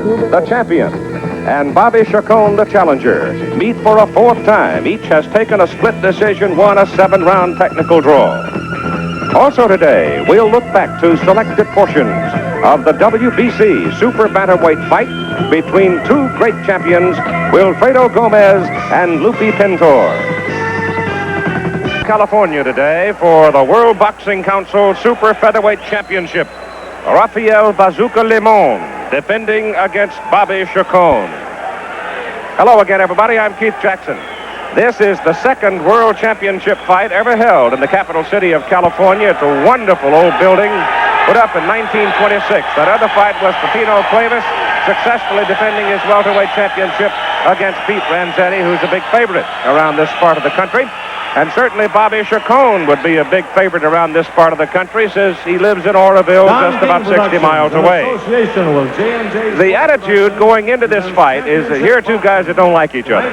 the champion, and Bobby Chacon, the challenger, meet for a fourth time. Each has taken a split decision, won a 7-round technical draw. Also today, we'll look back to selected portions of the WBC Super Bantamweight fight between two great champions, Wilfredo Gomez and Lupe Pintor. California today for the World Boxing Council Super Featherweight Championship. Rafael Bazooka Limon defending against Bobby Chacon. Hello again, everybody. I'm Keith Jackson. This is the second World Championship fight ever held in the capital city of California. It's a wonderful old building put up in 1926. That other fight was Pepino Cuevas successfully defending his welterweight championship against Pete Ranzetti, who's a big favorite around this part of the country. And certainly Bobby Chacon would be a big favorite around this part of the country, since he lives in Oroville, just about 60 miles away. The attitude going into this fight is that here are two guys that don't like each other.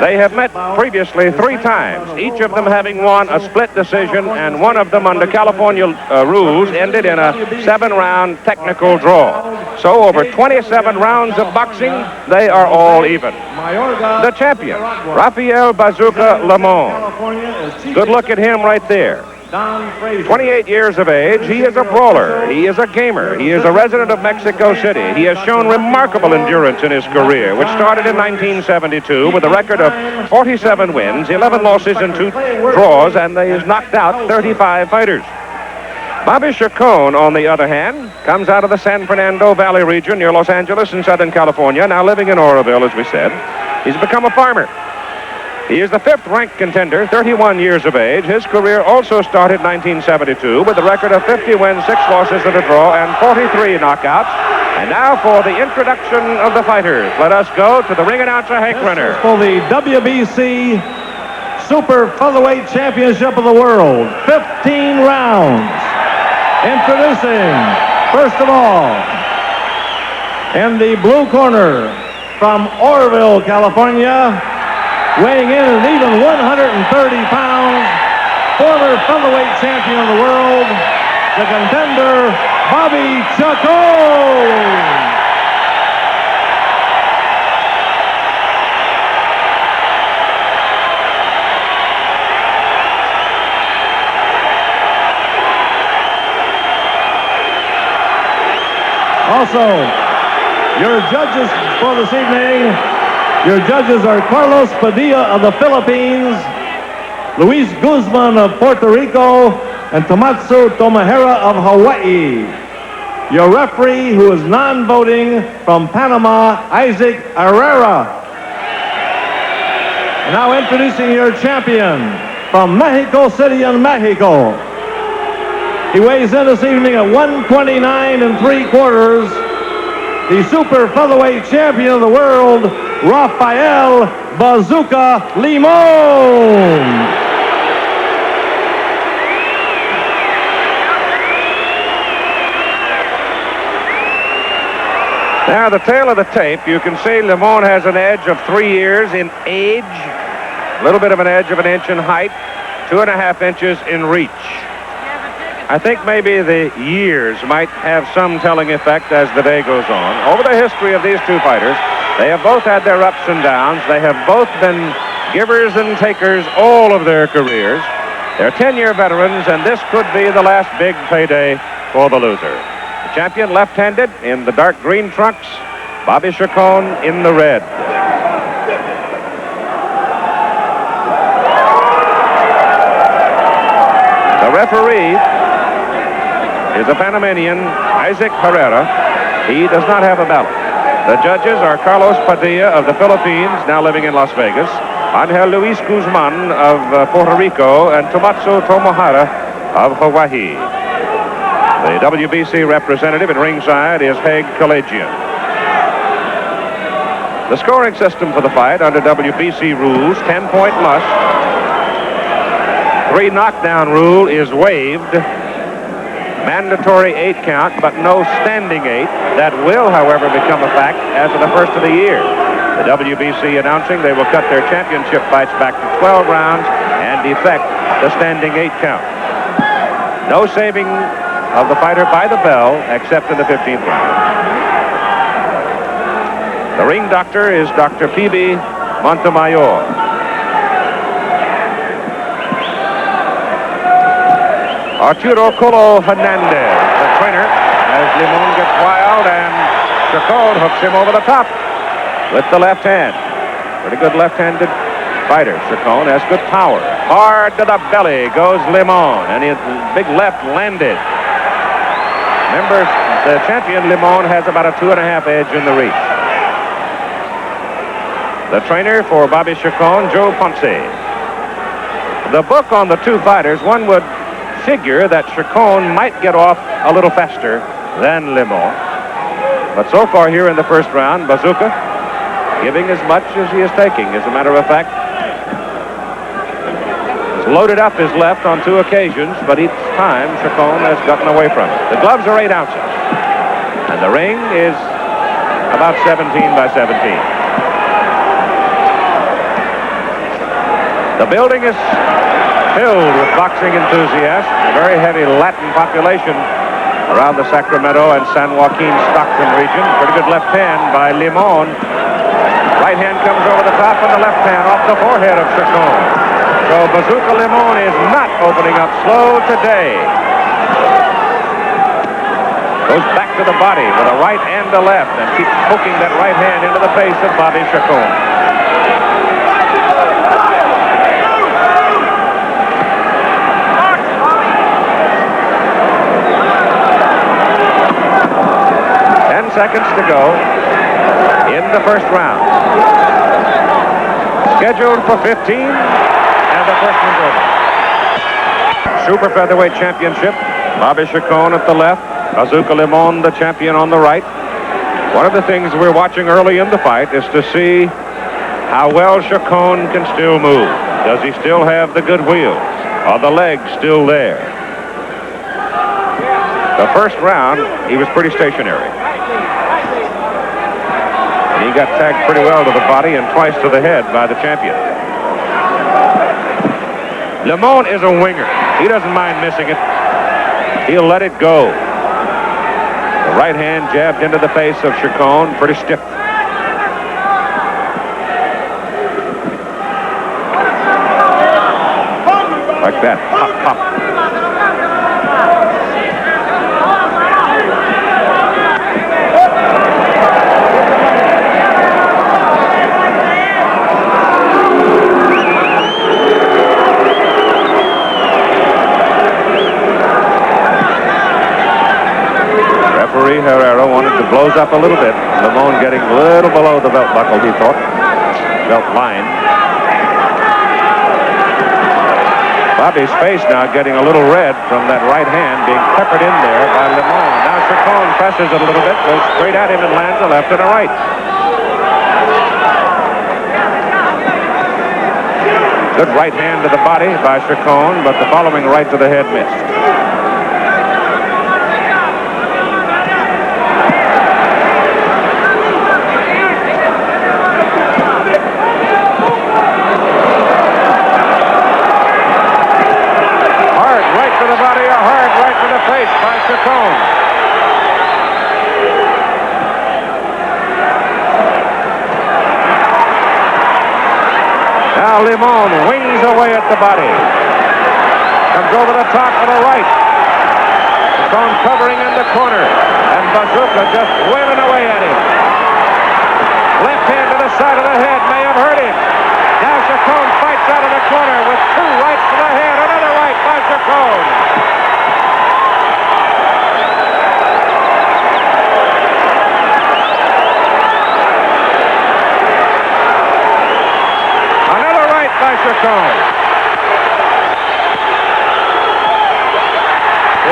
They have met previously 3 times, each of them having won a split decision, and one of them under California rules ended in a 7-round technical draw. So over 27 rounds of boxing, they are all even. The champion, Rafael Bazooka Limon. Good look at him right there. 28 years of age, he is a brawler, he is a gamer, he is a resident of Mexico City. He has shown remarkable endurance in his career, which started in 1972 with a record of 47 wins, 11 losses, and 2 draws, and he has knocked out 35 fighters. Bobby Chacon, on the other hand, comes out of the San Fernando Valley region near Los Angeles in Southern California, now living in Oroville, as we said. He's become a farmer. He is the 5th-ranked contender, 31 years of age. His career also started in 1972 with a record of 50 wins, 6 losses, and a draw, and 43 knockouts. And now for the introduction of the fighters. Let us go to the ring announcer, Hank Renner. For the WBC Super Featherweight Championship of the World, 15 rounds. Introducing, first of all, in the blue corner from Oroville, California, weighing in at even 130 pounds, former featherweight champion of the world, the contender, Bobby Chacon. Also, your judges for this evening, your judges are Carlos Padilla of the Philippines, Luis Guzman of Puerto Rico, and Tomatsu Tomahara of Hawaii. Your referee, who is non-voting, from Panama, Isaac Herrera. And now introducing your champion from Mexico City in Mexico. He weighs in this evening at 129 3/4. The Super Featherweight Champion of the world, Rafael Bazooka Limon. Now, the tail of the tape, you can see Limon has an edge of 3 years in age, a little bit of an edge of 1 inch in height, 2.5 inches in reach. I think maybe the years might have some telling effect as the day goes on. Over the history of these two fighters, they have both had their ups and downs. They have both been givers and takers all of their careers. They're 10-year veterans, and this could be the last big payday for the loser. The champion left-handed in the dark green trunks, Bobby Chacon in the red. The referee is a Panamanian, Isaac Herrera. He does not have a ballot. The judges are Carlos Padilla of the Philippines, now living in Las Vegas, Angel Luis Guzman of Puerto Rico, and Tomatsu Tomahara of Hawaii. The WBC representative at ringside is Haig Kalajian. The scoring system for the fight under WBC rules, 10-point must. 3 knockdown rule is waived. Mandatory 8 count, but no standing 8. That will, however, become a fact as of the first of the year. The WBC announcing they will cut their championship fights back to 12 rounds and effect the standing 8 count. No saving of the fighter by the bell except in the 15th round. The ring doctor is Dr. P.B. Montemayor. Arturo Colo Hernandez, the trainer, as Limon gets wild, and Chacon hooks him over the top with the left hand. Pretty good left-handed fighter. Chacon has good power. Hard to the belly goes Limon, and his big left landed. Remember, the champion Limon has about a 2.5 edge in the reach. The trainer for Bobby Chacon, Joe Ponce. The book on the two fighters, one would figure that Chacon might get off a little faster than Limon. But so far here in the first round, Bazooka giving as much as he is taking. As a matter of fact, has loaded up his left on 2 occasions, but each time Chacon has gotten away from it. The gloves are 8 ounces, and the ring is about 17 by 17. The building is filled with boxing enthusiasts. A very heavy Latin population around the Sacramento and San Joaquin Stockton region. Pretty good left hand by Limon. Right hand comes over the top, and the left hand off the forehead of Chacon. So Bazooka Limon is not opening up slow today. Goes back to the body with a right and a left, and keeps poking that right hand into the face of Bobby Chacon. 10 seconds to go in the first round. Scheduled for 15, and the first one's over. Super featherweight championship. Bobby Chacon at the left, Bazooka Limon, the champion, on the right. One of the things we're watching early in the fight is to see how well Chacon can still move. Does he still have the good wheels? Are the legs still there? The first round, he was pretty stationary. And he got tagged pretty well to the body and twice to the head by the champion. Limon is a winger. He doesn't mind missing it. He'll let it go. The right hand jabbed into the face of Chacon, pretty stiff. Like that, pop, pop. Referee Herrera wanted to blows up a little bit. Limon getting a little below the belt buckle, he thought. Belt line. Bobby's face now getting a little red from that right hand being peppered in there by Limon. Now Chacon presses it a little bit, goes straight at him and lands a left and a right. Good right hand to the body by Chacon, but the following right to the head missed. Chacon. Now Limon wings away at the body. Comes over the top of the right. Chacon covering in the corner. And Bazooka just wailing away at him. Left hand to the side of the head may have hurt him. Now Chacon fights out of the corner with 2 rights to the head. Another right by Chacon. By Chacon.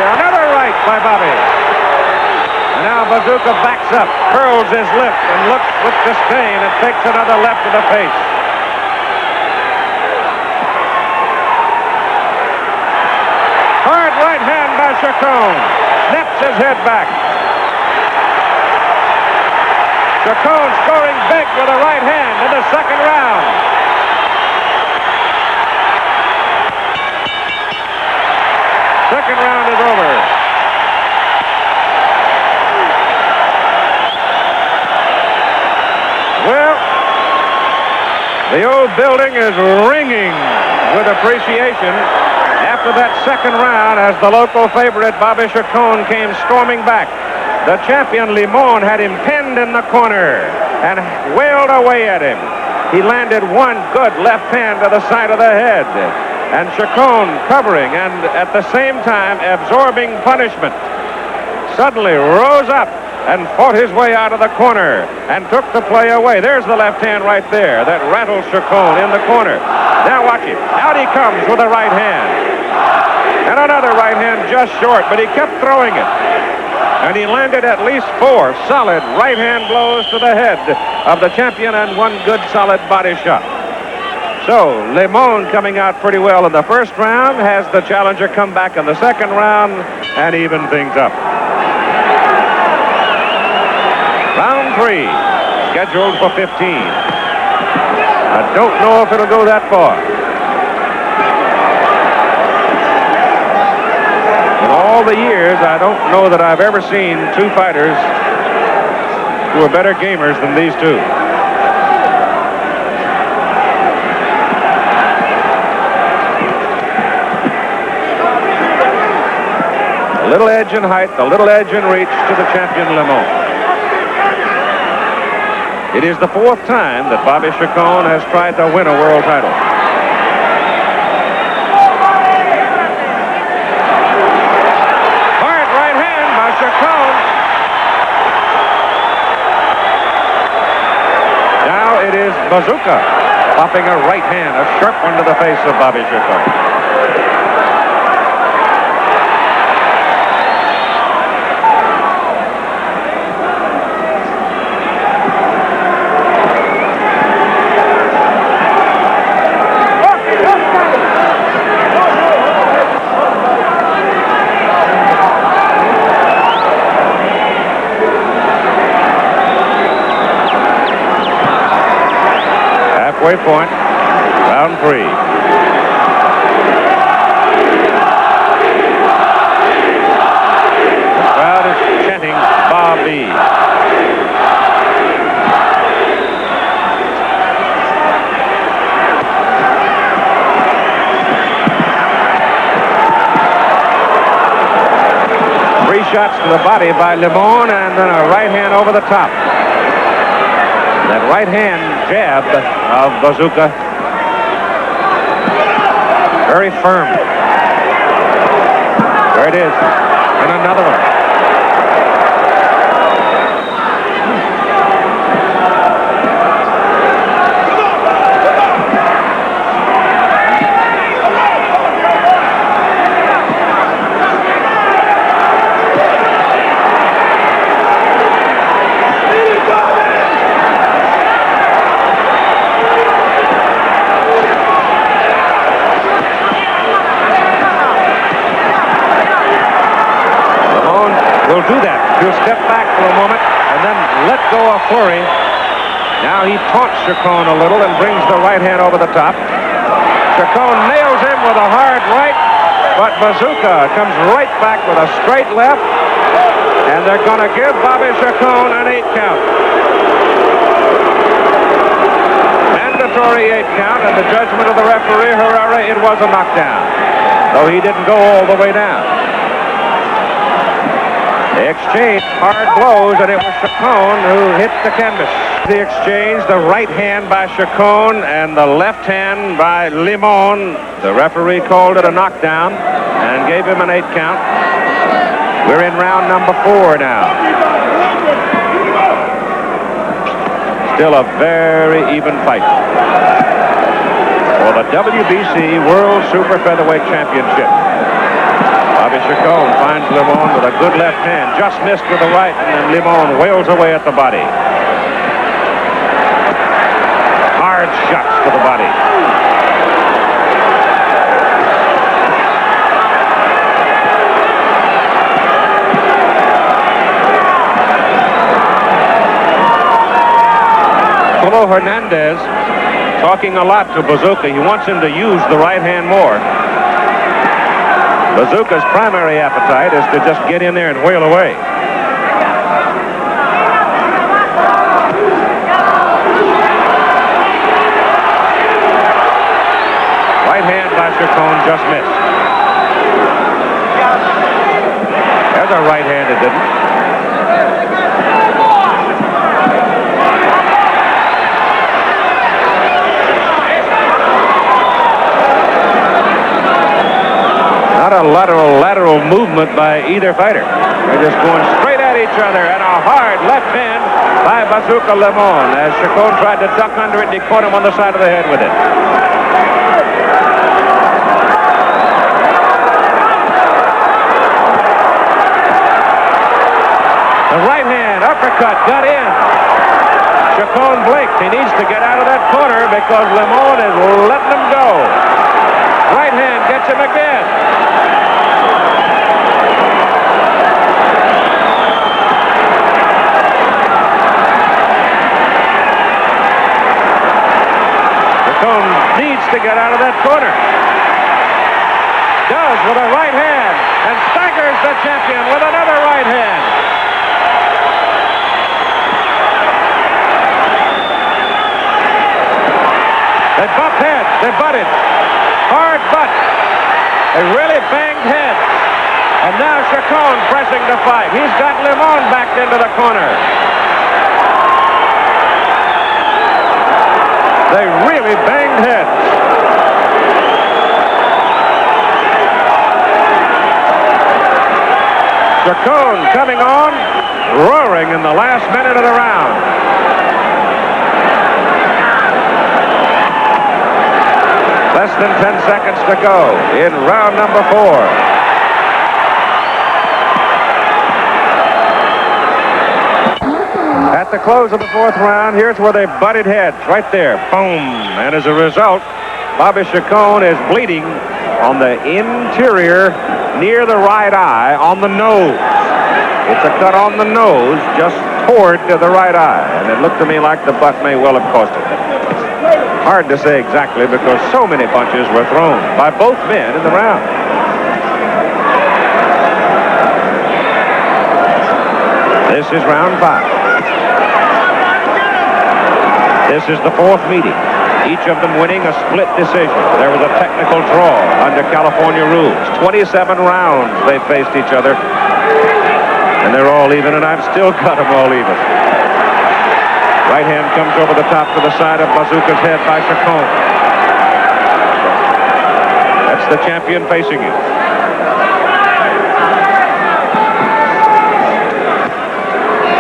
Another right by Bobby. And now Bazooka backs up, curls his lip, and looks with disdain and takes another left to the face. Hard right hand by Chacon. Snaps his head back. Chacon scoring big with a right hand in the second round. Second round is over. The old building is ringing with appreciation after that second round as the local favorite Bobby Chacon came storming back. The champion Limon had him pinned in the corner and wailed away at him. He landed one good left hand to the side of the head, and Chacon covering and at the same time absorbing punishment, suddenly rose up and fought his way out of the corner and took the play away. There's the left hand right there that rattled Chacon in the corner. Now watch him. Out he comes with a right hand. And another right hand just short, but he kept throwing it. And he landed at least 4 solid right hand blows to the head of the champion and one good solid body shot. So Limon coming out pretty well in the first round, has the challenger come back in the second round and even things up. Round 3, scheduled for 15. I don't know if it'll go that far. In all the years, I don't know that I've ever seen 2 fighters who are better gamers than these 2. A little edge in height, a little edge in reach to the champion Limon. It is the 4th time that Bobby Chacon has tried to win a world title. Hard right hand by Chacon. Now it is Bazooka popping a right hand, a sharp one to the face of Bobby Chacon. Halfway point, round 3. The crowd is chanting Bobby. Three shots to the body by Limon and then a right hand over the top. That right hand jab of Bazooka, very firm. There it is, and another one. Will do that. He'll step back for a moment and then let go of flurry. Now he taunts Chacon a little and brings the right hand over the top. Chacon nails him with a hard right, but Bazooka comes right back with a straight left, and they're going to give Bobby Chacon an 8 count. Mandatory 8 count, and the judgment of the referee, Herrera, it was a knockdown, though he didn't go all the way down. They exchanged hard blows, and it was Chacon who hit the canvas. The exchange, the right hand by Chacon and the left hand by Limon. The referee called it a knockdown and gave him an 8 count. We're in round number 4 now. Still a very even fight for the WBC World Super Featherweight Championship. Bobby Chacon finds Limon with a good left hand, just missed with the right, and then Limon wails away at the body. Hard shots to the body. Polo Hernandez talking a lot to Bazooka. He wants him to use the right hand more. Bazooka's primary appetite is to just get in there and wail away. movement by either fighter. They're just going straight at each other, and a hard left hand by Bazooka Limon as Chacon tried to duck under it, and he caught him on the side of the head with it. The right hand uppercut got in. Chacon blinked. He needs to get out of that corner because Limon is letting him go. Right hand gets him again. Chacon needs to get out of that corner. Does with a right hand and staggers the champion with another right hand. They bumped heads. They butted. Hard butt. They really banged heads. And now Chacon pressing to fight. He's got Limon backed into the corner. They really banged heads. Chacon coming on, roaring in the last minute of the round. Less than 10 seconds to go in round number 4. At the close of the 4th round, here's where they butted heads, right there. Boom. And as a result, Bobby Chacon is bleeding on the interior near the right eye on the nose. It's a cut on the nose just toward the right eye. And it looked to me like the butt may well have cost him. Hard to say exactly because so many punches were thrown by both men in the round. This is round 5. This is the 4th meeting. Each of them winning a split decision. There was a technical draw under California rules. 27 rounds they faced each other. And they're all even, and I've still got them all even. Right hand comes over the top to the side of Bazooka's head by Chacon. That's the champion facing you.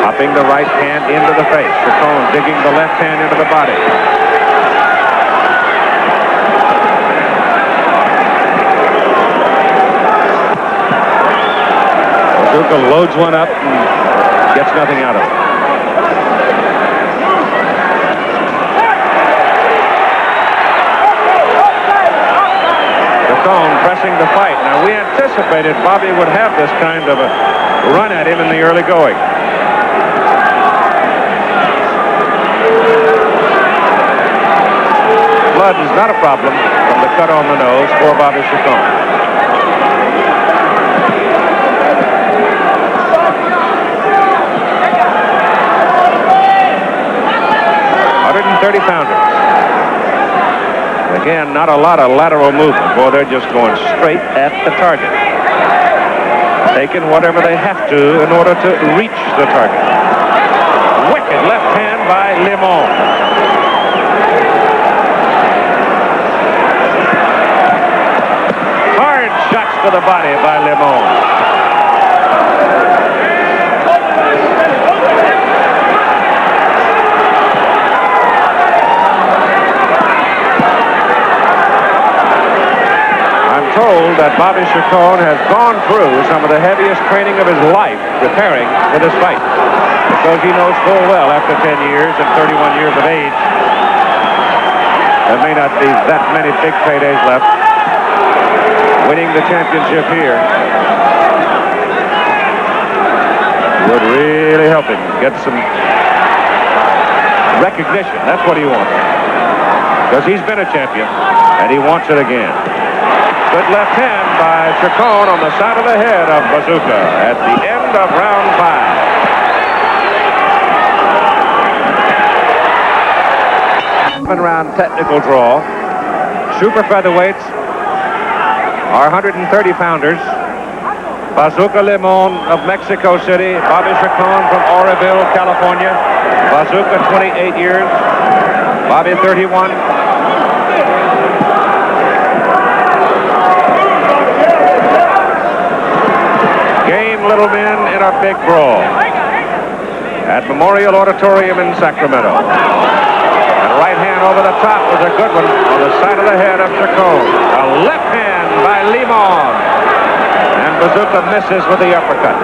Popping the right hand into the face. Chacon digging the left hand into the body. Bazooka loads one up and gets nothing out of it. Pressing the fight. Now, we anticipated Bobby would have this kind of a run at him in the early going. Blood is not a problem from the cut on the nose for Bobby Chacon. £130-pounder. Again, not a lot of lateral movement. Boy, they're just going straight at the target. Taking whatever they have to in order to reach the target. Wicked left hand by Limon. Hard shots to the body by Limon. Told that Bobby Chacon has gone through some of the heaviest training of his life preparing for this fight, because he knows full well after 10 years and 31 years of age there may not be that many big paydays left. Winning the championship here would really help him get some recognition. That's what he wants, because he's been a champion and he wants it again. Good left hand by Chacon on the side of the head of Bazooka at the end of round 5. 7-round technical draw. Super featherweights are 130-pounders. Bazooka Limon of Mexico City. Bobby Chacon from Oroville, California. Bazooka, 28 years. Bobby, 31. little men in a big brawl at Memorial Auditorium in Sacramento. And right hand over the top was a good one on the side of the head of Chacon. A left hand by Limon. And Bazooka misses with the uppercut.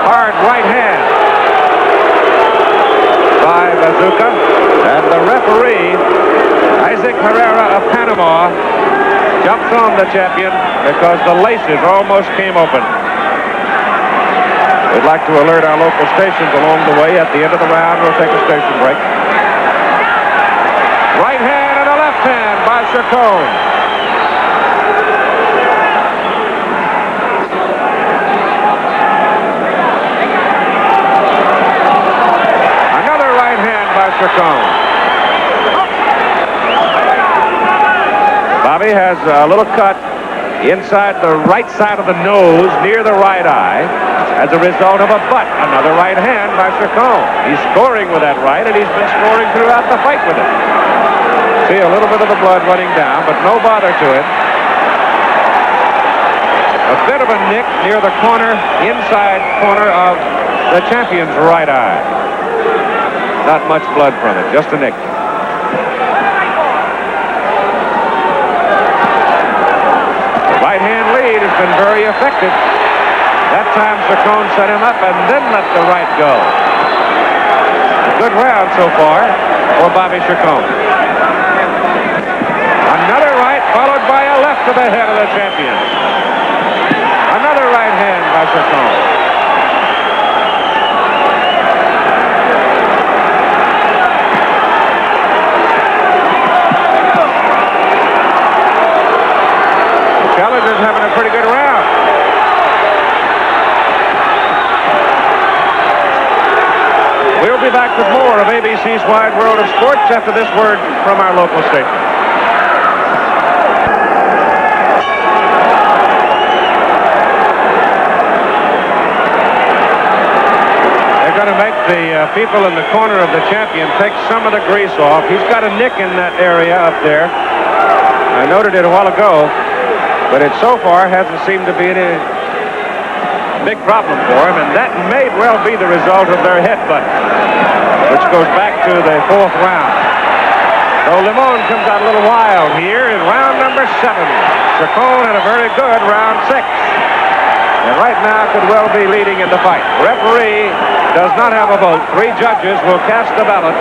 Hard right hand by Bazooka. And the referee, Isaac Herrera of Panama, jumps on the champion because the laces almost came open. We'd like to alert our local stations along the way. At the end of the round, we'll take a station break. Right hand and a left hand by Chacon. Another right hand by Chacon. Bobby has a little cut inside the right side of the nose near the right eye as a result of a butt. Another right hand by Chacon. He's scoring with that right, and he's been scoring throughout the fight with it. See a little bit of the blood running down, but no bother to it. A bit of a nick near the corner, inside corner of the champion's right eye. Not much blood from it, just a nick. Right hand lead has been very effective. That time Chacon set him up and then let the right go. A good round so far for Bobby Chacon. Another right followed by a left to the head of the champion. Another right hand by Chacon. Challenger's having a pretty good round. We'll be back with more of ABC's Wide World of Sports after this word from our local station. They're going to make the people in the corner of the champion take some of the grease off. He's got a nick in that area up there. I noted it a while ago. But it so far hasn't seemed to be any big problem for him, and that may well be the result of their headbutt, which goes back to the fourth round. So Limon comes out a little wild here in round number 7. Chacon had a very good round 6. And right now could well be leading in the fight. Referee does not have a vote. 3 judges will cast the ballots.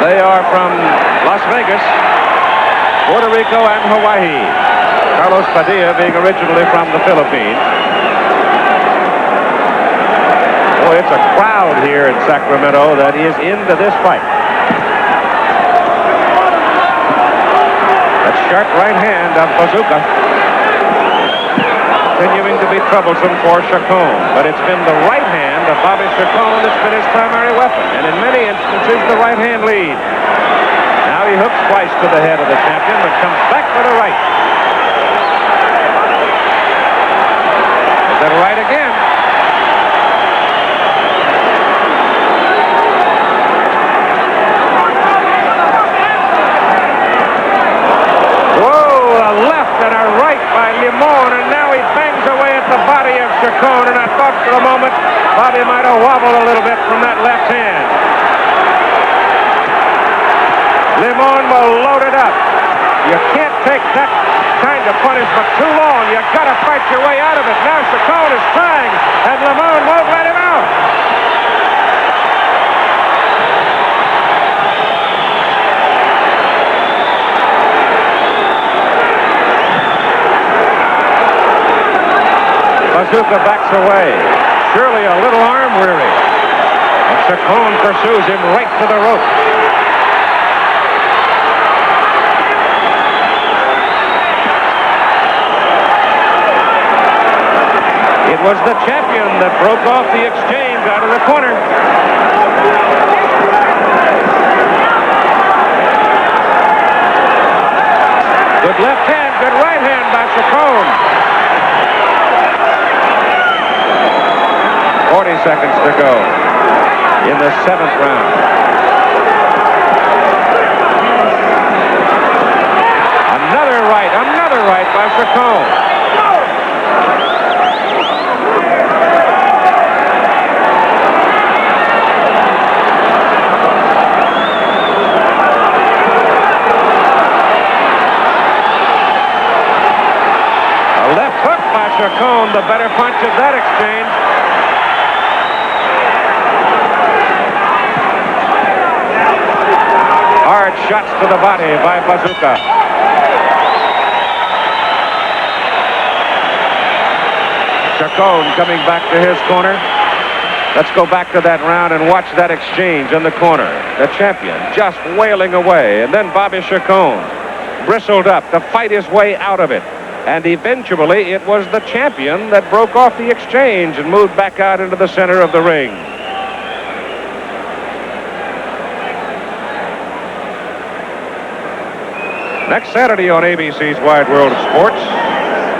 They are from Las Vegas, Puerto Rico, and Hawaii. Carlos Padilla being originally from the Philippines. Boy, it's a crowd here in Sacramento that is into this fight. That sharp right hand of Bazooka continuing to be troublesome for Chacon. But it's been the right hand of Bobby Chacon that's been his primary weapon. And in many instances, the right hand lead. Now he hooks twice to the head of the champion, but comes back for the right. Then right again. Whoa, a left and a right by Limon, and now he bangs away at the body of Chacon, and I thought for a moment Bobby might have wobbled a little bit from that left hand. Limon will load it up. You can't take that kind of punishment too long. You've got to fight your way out of it. Now Chacon is trying, and Limon won't let him out. Bazooka backs away. Surely a little arm weary. And Chacon pursues him right to the rope. It was the champion that broke off the exchange out of the corner. Good left hand, good right hand by Chacon. 40 seconds to go in the 7th round. Another right by Chacon. the better punch of that exchange. Hard shots to the body by Bazooka. Chacon coming back to his corner. Let's go back to that round and watch that exchange in the corner. The champion just wailing away, and then Bobby Chacon bristled up to fight his way out of it. And eventually it was the champion that broke off the exchange and moved back out into the center of the ring. Next Saturday on ABC's Wide World of Sports,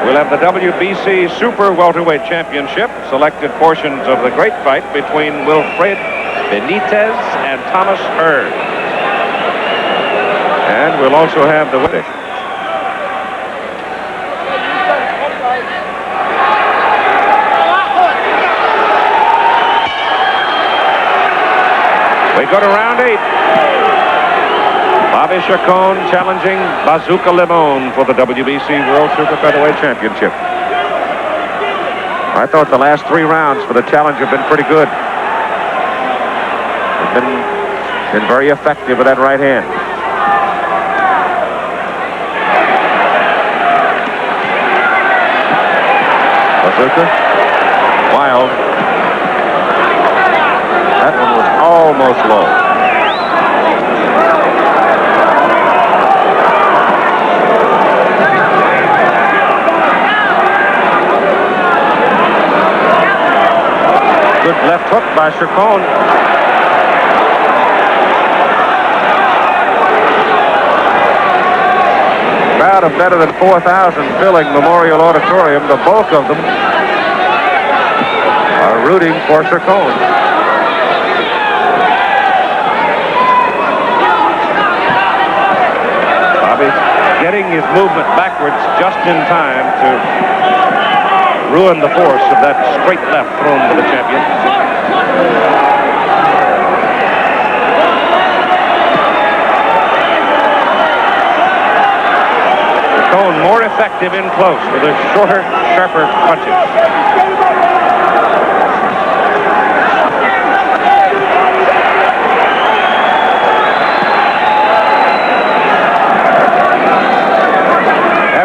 we'll have the WBC Super Welterweight Championship, selected portions of the great fight between Wilfred Benitez and Thomas Hurd. And we'll also have the British. We go to round 8. Bobby Chacon challenging Bazooka Limon for the WBC World Super Featherweight Championship. I thought the last 3 rounds for the challenge have been pretty good. They've been very effective with that right hand. Bazooka, wild. That one was almost low. Good left hook by Chacon. Crowd of better than 4,000 filling Memorial Auditorium. The bulk of them are rooting for Chacon. Bobby getting his movement backwards just in time to ruin the force of that straight left thrown to the champion. Chacon more effective in close with his shorter, sharper punches.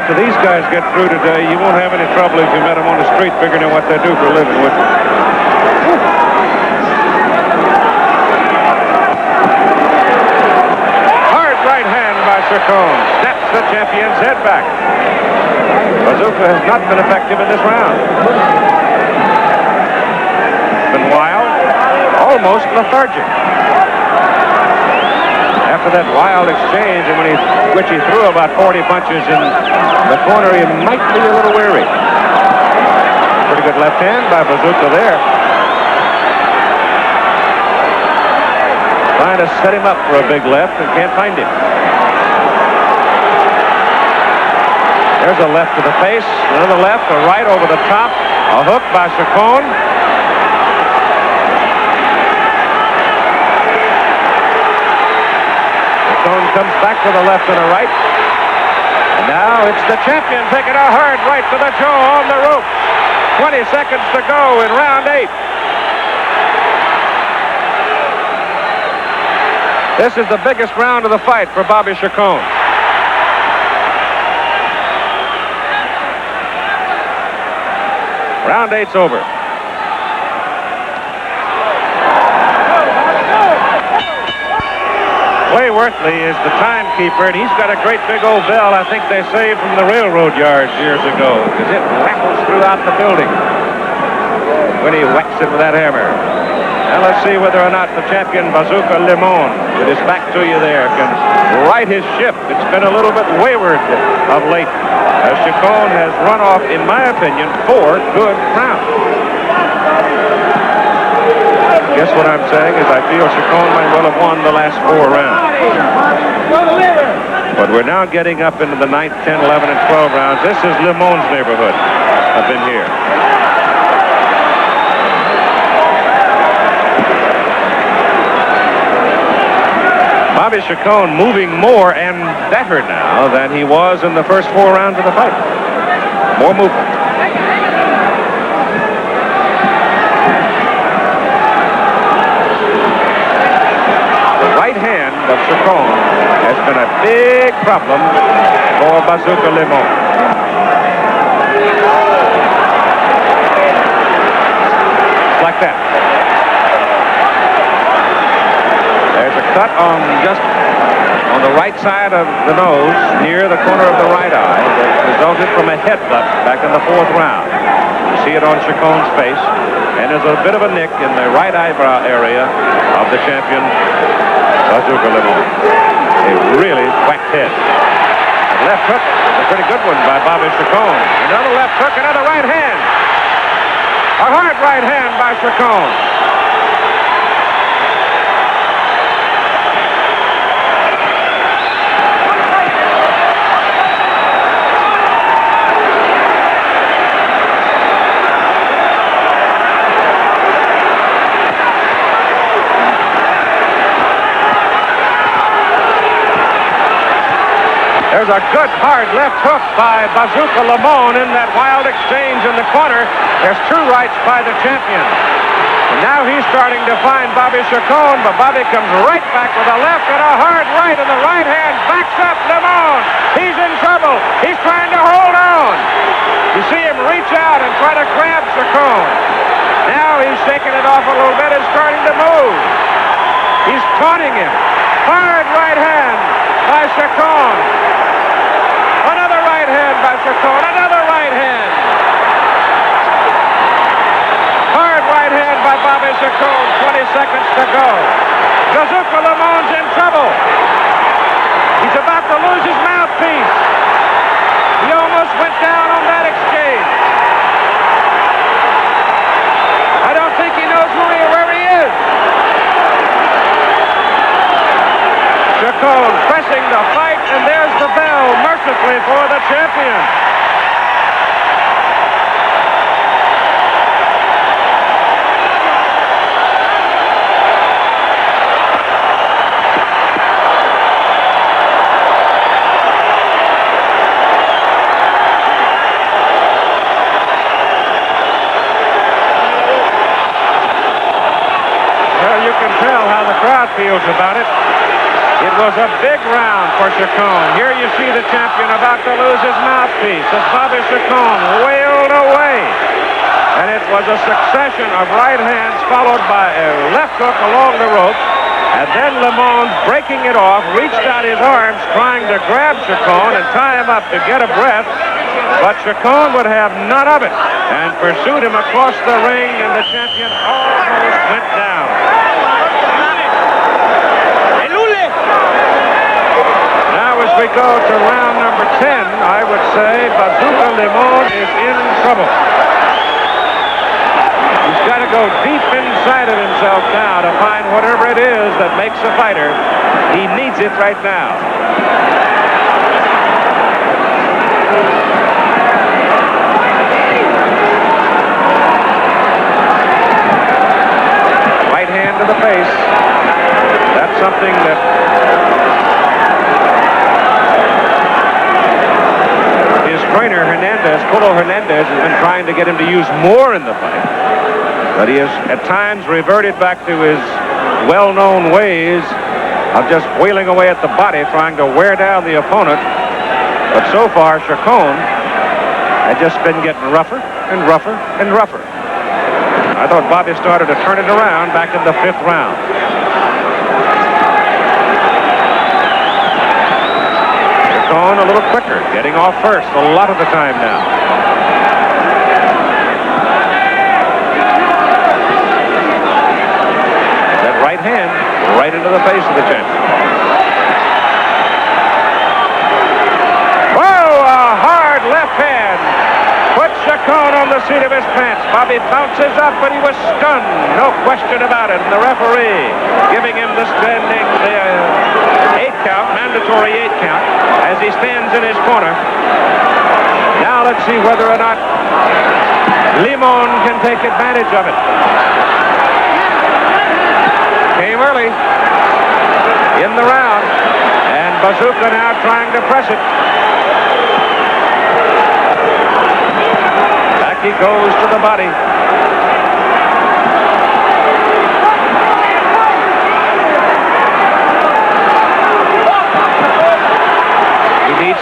After these guys get through today, you won't have any trouble if you met them on the street figuring out what they do for a living, would you? Hard right hand by Chacon. Snaps the champion's head back. Bazooka has not been effective in this round. Been wild, almost lethargic. After that wild exchange, and which he threw about 40 punches in the corner, he might be a little weary. Pretty good left hand by Bazooka there. Trying to set him up for a big left and can't find him. There's a left to the face, another left, a right over the top, a hook by Chacon. Comes back to the left and a right. And now it's the champion taking a hard right to the jaw on the ropes. 20 seconds to go in round 8. This is the biggest round of the fight for Bobby Chacon. Round 8's over. Clay Worthley is the timekeeper, and he's got a great big old bell I think they saved from the railroad yards years ago, because it rattles throughout the building when he whacks it with that hammer. Now let's see whether or not the champion Bazooka Limon, with his back to you there, can right his ship. It's been a little bit wayward of late, as Chacon has run off, in my opinion, 4 good rounds. Guess what I'm saying is I feel Chacon might well have won the last 4 rounds. But we're now getting up into the 9th, 10, 11, and 12 rounds. This is Limon's neighborhood. I've been here. Bobby Chacon moving more and better now than he was in the first 4 rounds of the fight. More movement. of Chacon has been a big problem for Bazooka Limon. Like that. There's a cut on the right side of the nose, near the corner of the right eye, that resulted from a headbutt back in the 4th round. You see it on Chacon's face, and there's a bit of a nick in the right eyebrow area of the champion, Bazooka Limon. A really whacked head. A left hook, a pretty good one by Bobby Chacon. Another left hook, another right hand. A hard right hand by Chacon. There's a good hard left hook by Bazooka Limon in that wild exchange in the corner. There's 2 rights by the champion. And now he's starting to find Bobby Chacon, but Bobby comes right back with a left and a hard right, and the right hand backs up Limon. He's in trouble. He's trying to hold on. You see him reach out and try to grab Chacon. Now he's shaking it off a little bit and starting to move. He's taunting him. Hard right hand by Chacon. Another right hand by Chacon. Another right hand. Hard right hand by Bobby Chacon. 20 seconds to go. Bazooka Limon's in trouble. He's about to lose his mouthpiece. He almost went down on that exchange. I don't think he knows where he is. Chacon pressing the fight, and there's the bell, mercifully for the champion. Well, you can tell how the crowd feels about it. It was a big round for Chacon. Here you see the champion about to lose his mouthpiece as Bobby Chacon wailed away. And it was a succession of right hands followed by a left hook along the rope. And then Limon, breaking it off, reached out his arms trying to grab Chacon and tie him up to get a breath. But Chacon would have none of it and pursued him across the ring, and the champion almost went down. As we go to round number 10, I would say Bazooka Limon is in trouble. He's got to go deep inside of himself now to find whatever it is that makes a fighter. He needs it right now. Right hand to the face. That's something that trainer Colo Hernandez has been trying to get him to use more in the fight. But he has at times reverted back to his well-known ways of just wailing away at the body, trying to wear down the opponent. But so far, Chacon had just been getting rougher and rougher and rougher. I thought Bobby started to turn it around back in the 5th round. Chacon a little quicker, getting off first a lot of the time now. That right hand right into the face of the champion. Whoa, a hard left hand. Puts Chacon on the seat of his pants. Bobby bounces up, but he was stunned. No question about it. And the referee giving him the standing, the 8-count, mandatory 8-count, as he stands in his corner. Now let's see whether or not Limon can take advantage of it. Came early in the round, and Bazooka now trying to press it. Back he goes to the body.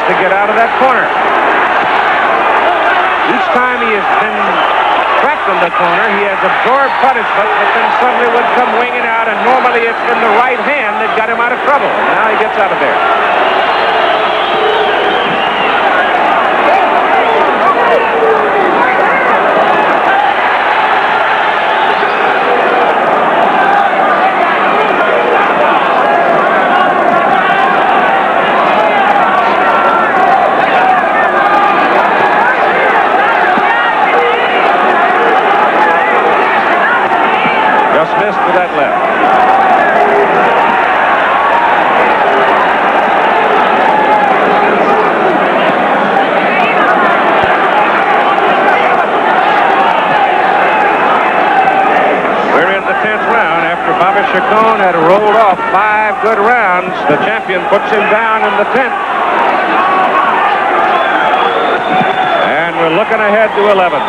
to get out of that corner. Each time he has been trapped in the corner, he has absorbed punishment, but then suddenly would come winging out, and normally it's been the right hand that got him out of trouble. Now he gets out of there. Missed with that left. We're in the 10th round. After Bobby Chacon had rolled off 5 good rounds, the champion puts him down in the 10th. And we're looking ahead to 11.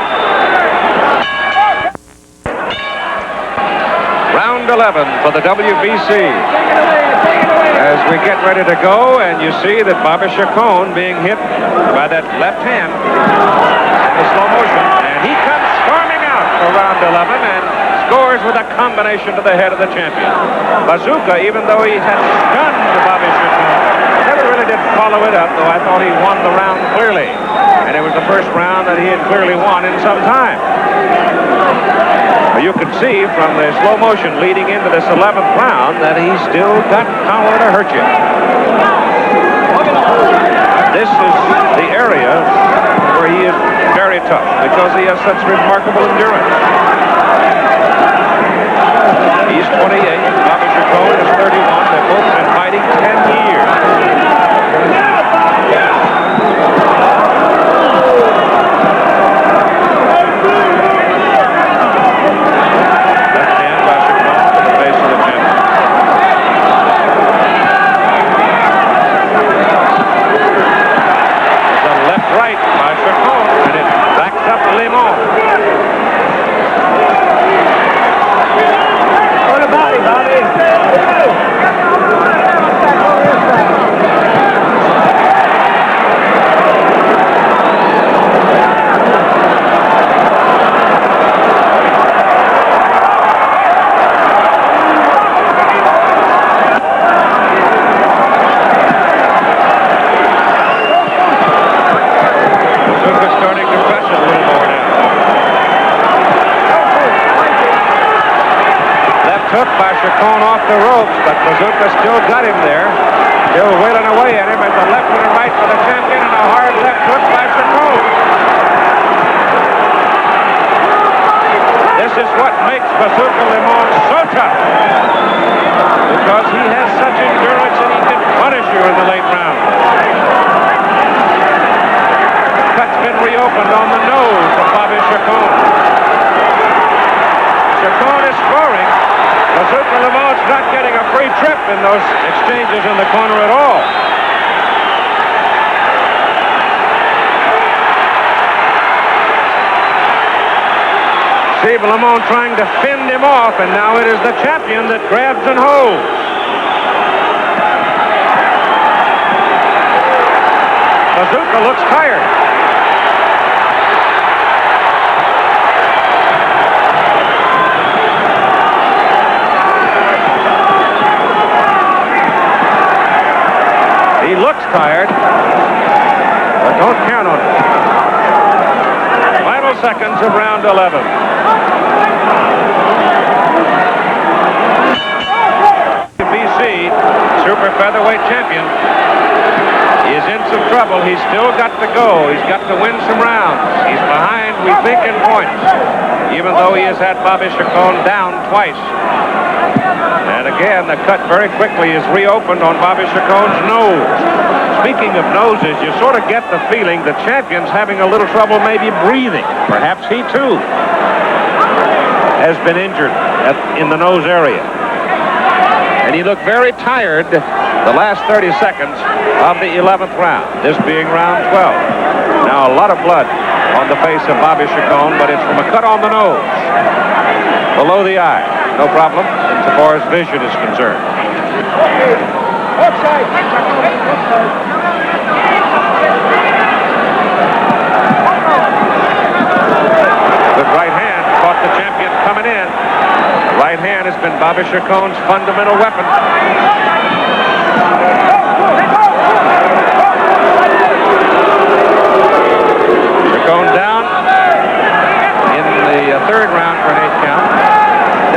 Round 11 for the WBC. As we get ready to go, and you see that Bobby Chacon being hit by that left hand in slow motion, and he comes storming out for round 11 and scores with a combination to the head of the champion. Bazooka, even though he had stunned Bobby Chacon, never really did follow it up, though I thought he won the round clearly. And it was the first round that he had clearly won in some time. You can see from the slow motion leading into this 11th round that he's still got power to hurt you. This is the area where he is very tough because he has such remarkable endurance. He's 28, Bobby Chacon is 31. They've both been fighting 10 years. Limon. What about it, Bobby? Took by Chacon off the ropes, but Bazooka still got him there, still wailing away at him as a left and a right for the champion, and a hard left hook by Chacon. This is what makes Bazooka Limon so tough, because he has such endurance and he can punish you in the late round. Cut's been reopened on the nose of Bobby Chacon. Chacon is scoring. Bazooka Limon's not getting a free trip in those exchanges in the corner at all. See Limon trying to fend him off, and now it is the champion that grabs and holds. Bazooka looks tired. He looks tired, but don't count on it. Final seconds of round 11. BC super featherweight champion is in some trouble. He's still got to go. He's got to win some rounds. He's behind, we think, in points, even though he has had Bobby Chacon down twice. And again, the cut very quickly is reopened on Bobby Chacon's nose. Speaking of noses, you sort of get the feeling the champion's having a little trouble maybe breathing. Perhaps he, too, has been injured in the nose area. And he looked very tired the last 30 seconds of the 11th round, this being round 12. Now, a lot of blood on the face of Bobby Chacon, but it's from a cut on the nose, below the eye. No problem, insofar as vision is concerned. Bobby Chacon's fundamental weapon. Chacon down in the third round for an 8 count.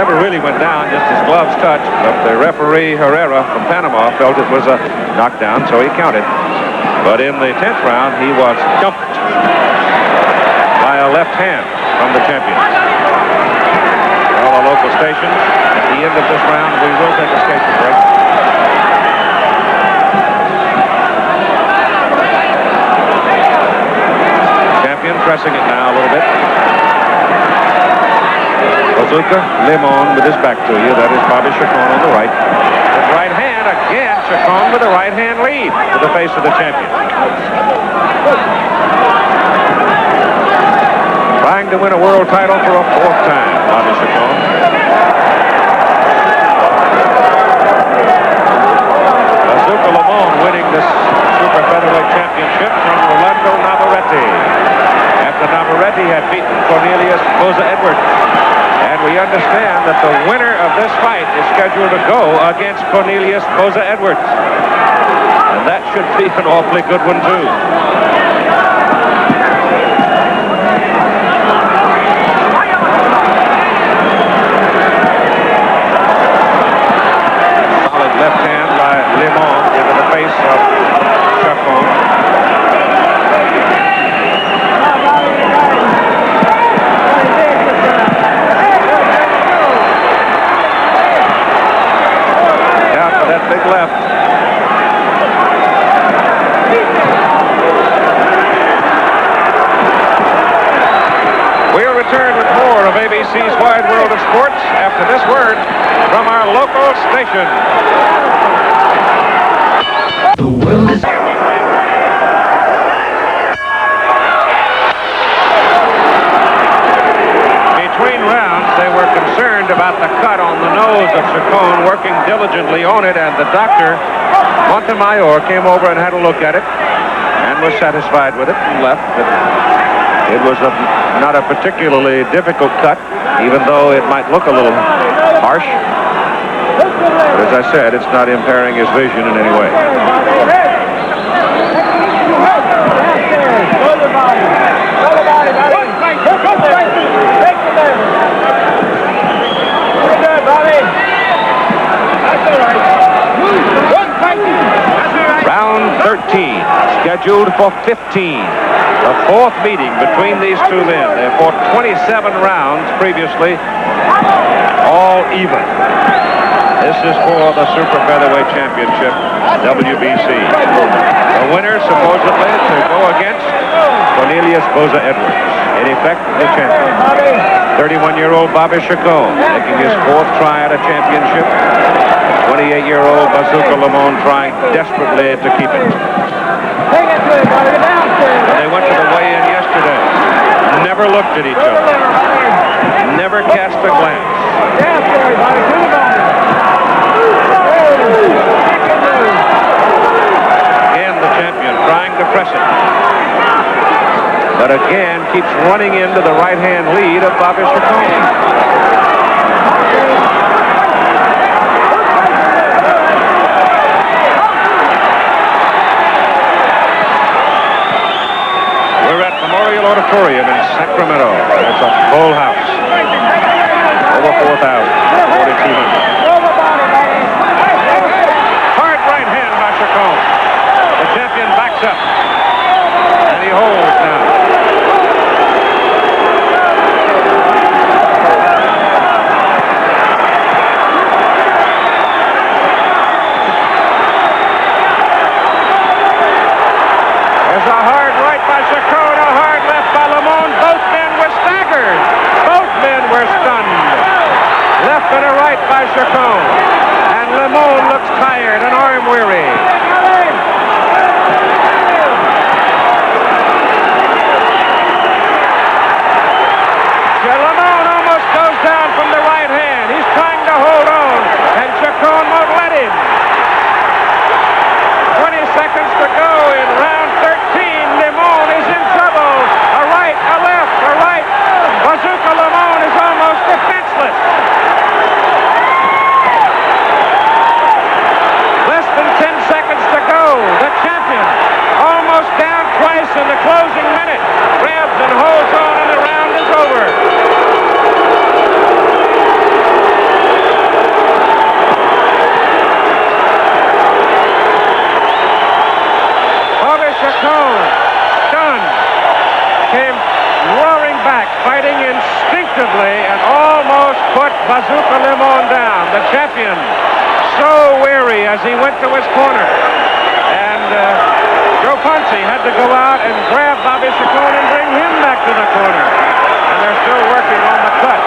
Never really went down, just his gloves touched, but the referee Herrera from Panama felt it was a knockdown, so he counted. But in the 10th round, he was jumped by a left hand from the champion. All the local stations, at the end of this round, we will take a station break. Champion pressing it now a little bit. Bazooka Limon with his back to you. That is Bobby Chacon on the right. His right hand again. Chacon with a right hand lead to the face of the champion. Trying to win a world title for a 4th time, Bobby Chacon. Bazooka Limon winning this super featherweight championship from Rolando Navarrete. After Navarrete had beaten Cornelius Boza Edwards. And we understand that the winner of this fight is scheduled to go against Cornelius Boza Edwards. And that should be an awfully good one, too. Solid left hand by Limon into the face of Chacon. Big left. We'll return with more of ABC's Wide World of Sports after this word from our local station. The world is... Between rounds, they were concerned about the cut on the nose of Chacon, working diligently on it, and the doctor, Montemayor, came over and had a look at it and was satisfied with it and left. It was not a particularly difficult cut, even though it might look a little harsh. But as I said, it's not impairing his vision in any way. Round 13, scheduled for 15. The 4th meeting between these two men. They fought 27 rounds previously, all even. This is for the Super Featherweight Championship, WBC. The winner supposedly to go against Cornelius Boza Edwards. In effect, the champion. 31-year-old Bobby Chacon making his 4th try at a championship. 28-year-old Bazooka Limon trying desperately to keep it. And they went to the weigh-in yesterday. Never looked at each other. Never cast a glance. Again, the champion trying to press it. But again, keeps running into the right-hand lead of Bobby Chacon. Auditorium in Sacramento. It's a full house. Over 4,000. 4,200. Hard right hand by Chacon. The champion backs up. And he holds now. There's a hard right by Chacon. Both men were staggered. Both men were stunned. Left and a right by Chacon. And Limon looks tired and arm-weary. Limon almost goes down from the right hand. He's trying to hold on, and Chacon won't let him. 20 seconds to go in round 13. Limon is in trouble. A right, a left, a right. Bazooka Limon is almost defenseless. in the closing minute. Grabs and holds on, and the round is over. Bobby Chacon, stunned, came roaring back, fighting instinctively, and almost put Bazooka Limon down. The champion, so weary as he went to his corner. And Joe Ponce had to go out and grab Bobby Chacon and bring him back to the corner. And they're still working on the cut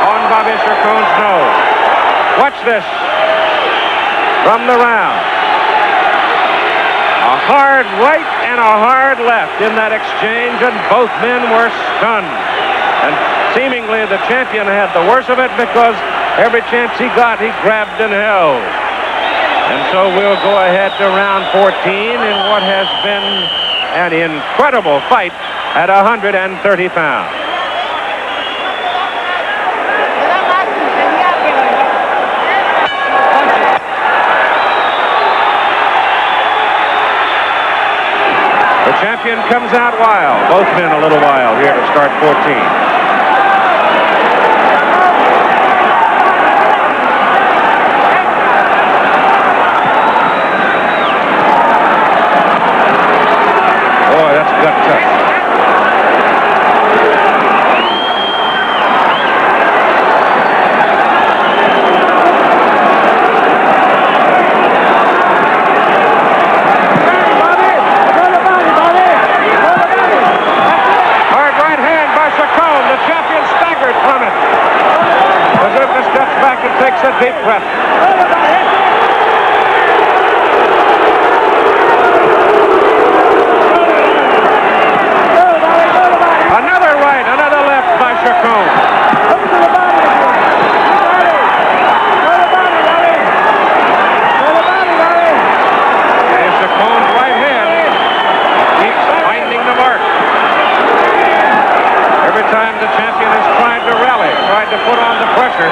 on Bobby Chacon's nose. Watch this from the round. A hard right and a hard left in that exchange, and both men were stunned. And seemingly the champion had the worst of it because every chance he got, he grabbed and held. And so we'll go ahead to round 14 in what has been an incredible fight at 130 pounds. The champion comes out wild. Both men a little wild here to start 14. Gut touch. Hard right hand by Chacon. The champion staggered from it. Bazooka steps back and takes a deep breath. Chacon. And Chacon's right hand keeps finding the mark. Every time the champion has tried to rally, tried to put on the pressure,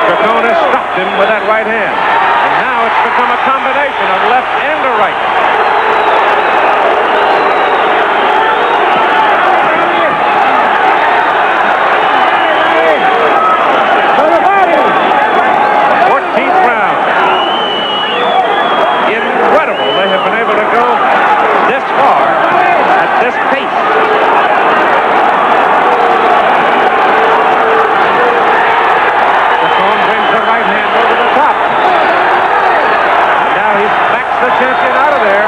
Chacon has stopped him with that right hand. And now it's become a combination of left and a right. 14th round. Incredible they have been able to go this far at this pace. Chacon brings the right hand over the top. Now he backs the champion out of there.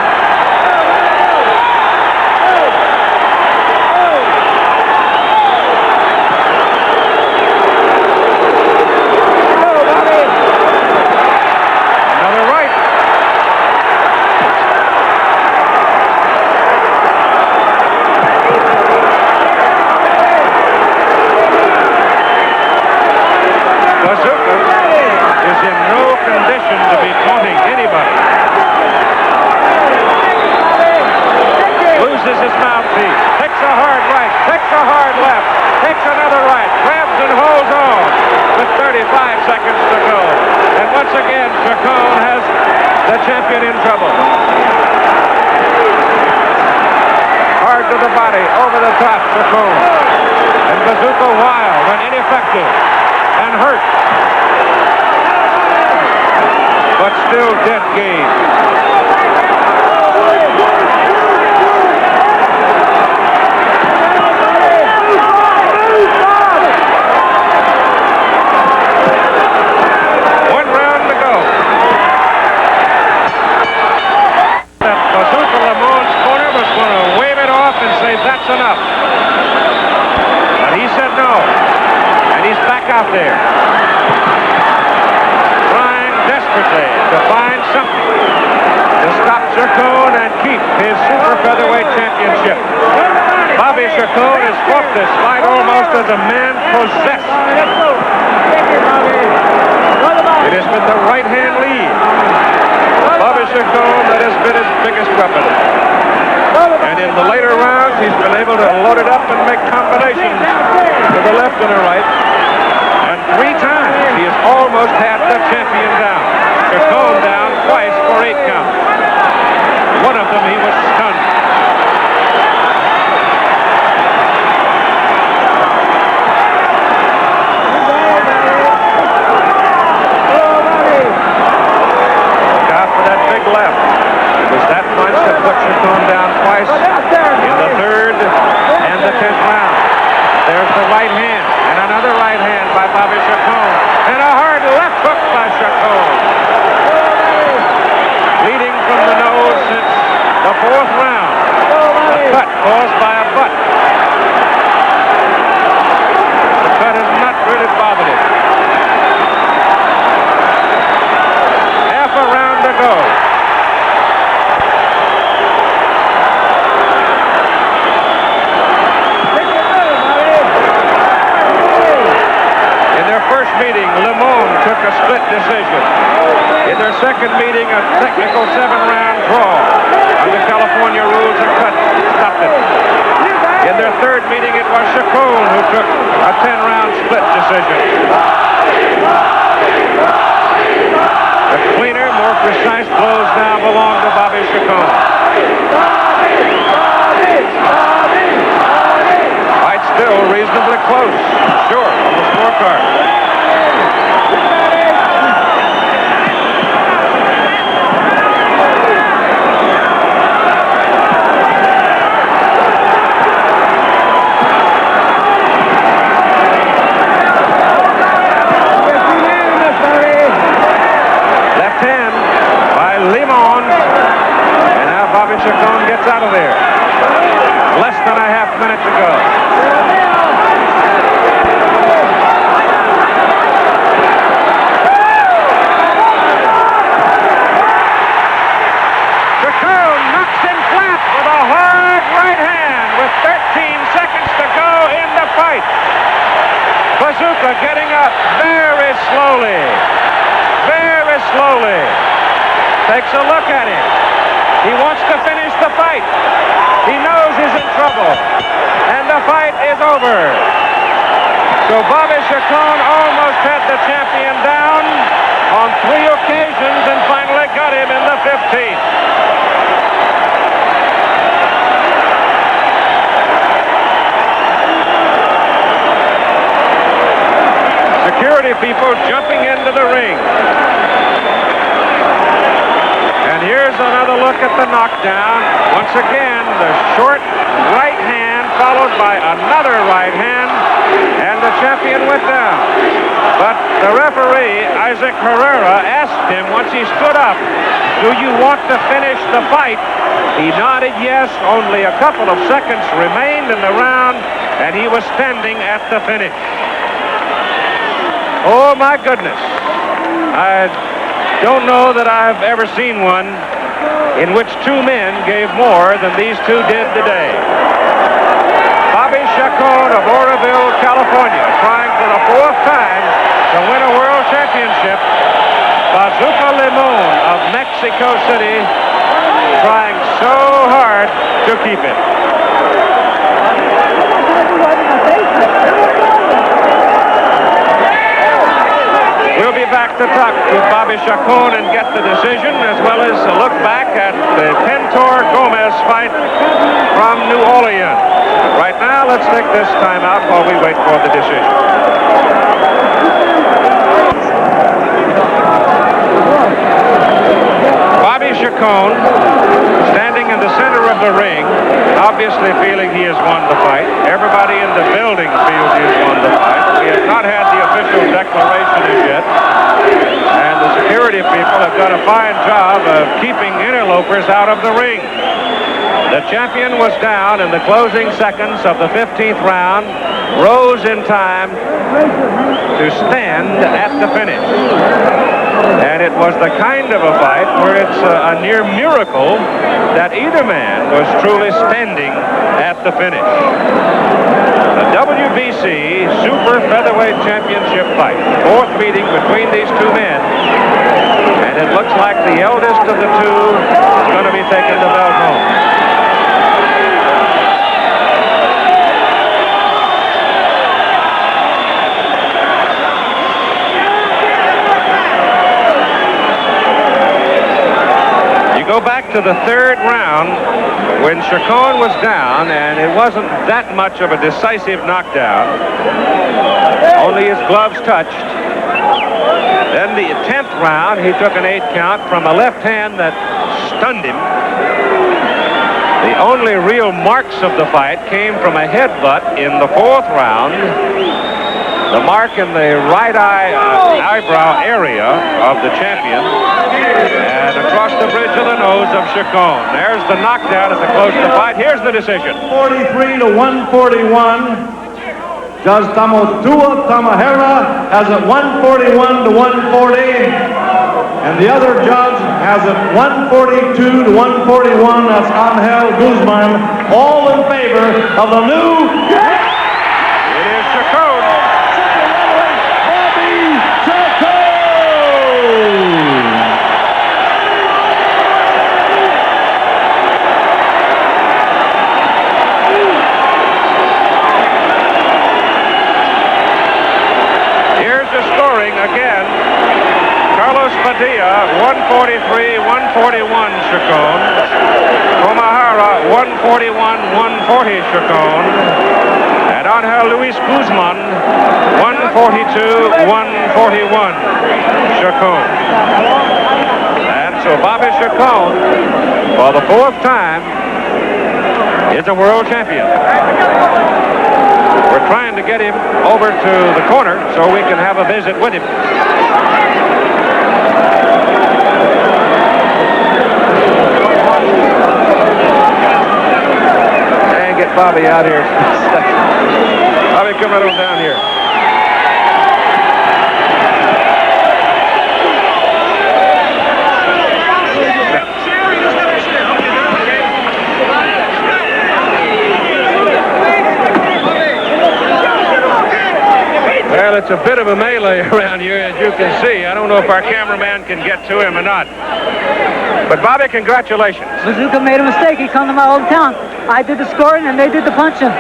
Bazooka is in no condition to be taunting anybody. Loses his mouthpiece, takes a hard right, takes a hard left, takes another right, grabs and holds on with 35 seconds to go. And once again, Chacon has the champion in trouble. Hard to the body, over the top, Chacon. And Bazooka wild and ineffective. And hurt, but still dead game. One round to go. That Bazooka Limon's corner was going to wave it off and say that's enough. But he said no. He's back out there, trying desperately to find something to stop Chacon and keep his super featherweight championship. Bobby Chacon has fought this fight almost as a man possessed. It has been the right-hand lead. Bobby Chacon, that has been his biggest weapon. And in the later rounds, he's been able to load it up and make combinations to the left and the right. And 3 times he has almost had the champion down. Chacon down twice for 8 counts. One of them he was stunned. with a right hand, and another right hand by Bobby Chacon, and a hard left hook by Chacon. Bleeding from the nose since the 4th round. A cut caused by a butt. The cut has not really bothered him. Half a round to go. In their first meeting, Limon took a split decision. In their second meeting, a technical 7-round draw. Under California rules, a cut stopped it. In their third meeting, it was Chacon who took a 10-round split decision. The cleaner, more precise blows now belong to Bobby Chacon. Fight still reasonably close. Sure, on the scorecard. Bobby Chacon gets out of there. Less than a half minute to go. Chacon knocks him flat with a hard right hand with 13 seconds to go in the fight. Bazooka getting up very slowly. Very slowly. Takes a look at him. He wants to finish the fight. He knows he's in trouble. And the fight is over. So Bobby Chacon almost had the champion down on 3 occasions and finally got him in the 15th. Security people jumping into the ring. And here's another look at the knockdown. Once again, the short right hand followed by another right hand, and the champion went down. But the referee, Isaac Herrera, asked him once he stood up, "Do you want to finish the fight?" He nodded yes. Only a couple of seconds remained in the round, and he was standing at the finish. Oh, my goodness. I don't know that I've ever seen one in which 2 men gave more than these 2 did today. Bobby Chacon of Oroville, California, trying for the 4th time to win a world championship. Bazooka Limon of Mexico City, trying so hard to keep it. We'll be back to talk to Bobby Chacon and get the decision, as well as a look back at the Pintor Gomez fight from New Orleans. Right now, let's take this time out while we wait for the decision. Bobby Chacon, standing in the center of the ring, obviously feeling he has won the fight. Everybody in the building feels he has won the fight. We have not had the official declaration as yet. And the security people have done a fine job of keeping interlopers out of the ring. The champion was down in the closing seconds of the 15th round, rose in time to stand at the finish. And it was the kind of a fight where it's a near miracle that either man was truly standing at the finish. The WBC Super Featherweight Championship fight, 4th meeting between these 2 men. And it looks like the eldest of the 2 is going to be taking the belt home. Go back to the 3rd round when Chacon was down, and it wasn't that much of a decisive knockdown. Only his gloves touched. Then the 10th round, he took an 8 count from a left hand that stunned him. The only real marks of the fight came from a headbutt in the 4th round. The mark in the right eyebrow area of the champion, and across the bridge of the nose of Chacon. There's the knockdown at the close of the fight. Here's the decision. 43 to 141. Judge Tamotua Tamahera has it 141 to 140. And the other judge has it 142 to 141. That's Angel Guzman. All in favor of the new... It is Chacon. Again, Carlos Padilla, 143, 141 Chacon. Omahara, 141, 140 Chacon. And Angel Luis Guzman, 142, 141 Chacon. And so Bobby Chacon, for the 4th time, is a world champion. We're trying to get him over to the corner so we can have a visit with him. And get Bobby out here. Bobby, come right on down here. Well, it's a bit of a melee around here, as you can see. I don't know if our cameraman can get to him or not. But, Bobby, congratulations. Bazooka made a mistake. He come to my old town. I did the scoring, and they did the punching.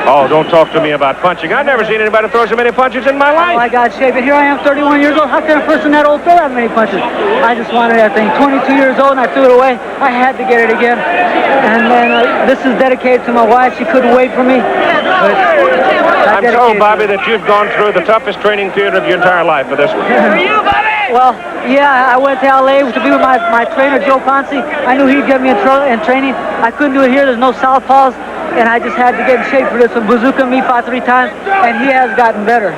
Oh, don't talk to me about punching. I've never seen anybody throw so many punches in my life. Oh, I got shape. And here I am, 31 years old. How can a person that old throw that many punches? I just wanted that thing. 22 years old, and I threw it away. I had to get it again. And then this is dedicated to my wife. She couldn't wait for me. But I'm told, Bobby, that you've gone through the toughest training period of your entire life for this one. For you, Bobby! Well, yeah, I went to L.A. to be with my trainer, Joe Ponce. I knew he'd get me in training. I couldn't do it here. There's no southpaws. And I just had to get in shape for this one. Bazooka and me fought 3 times, and he has gotten better.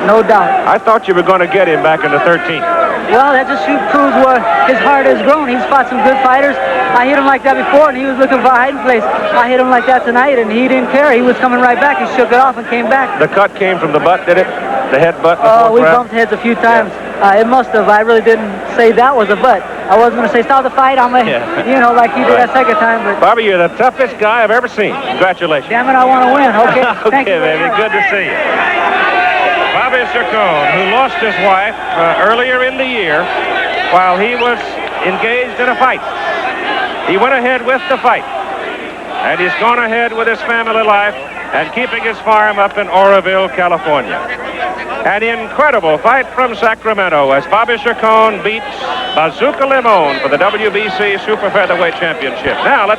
No doubt. I thought you were going to get him back in the 13th. Well, that just proves what his heart has grown. He's fought some good fighters. I hit him like that before, and he was looking for a hiding place. I hit him like that tonight, and he didn't care. He was coming right back. He shook it off and came back. The cut came from the butt, did it? The head butt? Oh, we bumped heads a few times. It must have. I really didn't say that was a butt. I wasn't going to say stop the fight. I'm going to, you know, like he did that second time. But Bobby, you're the toughest guy I've ever seen. Congratulations. Damn it, I want to win. Okay. Thank you, baby. Good to see you. Bobby Chacon, who lost his wife earlier in the year while he was engaged in a fight. He went ahead with the fight, and he's gone ahead with his family life and keeping his farm up in Oroville, California. An incredible fight from Sacramento as Bobby Chacon beats Bazooka Limon for the WBC Super Featherweight Championship. Now, let's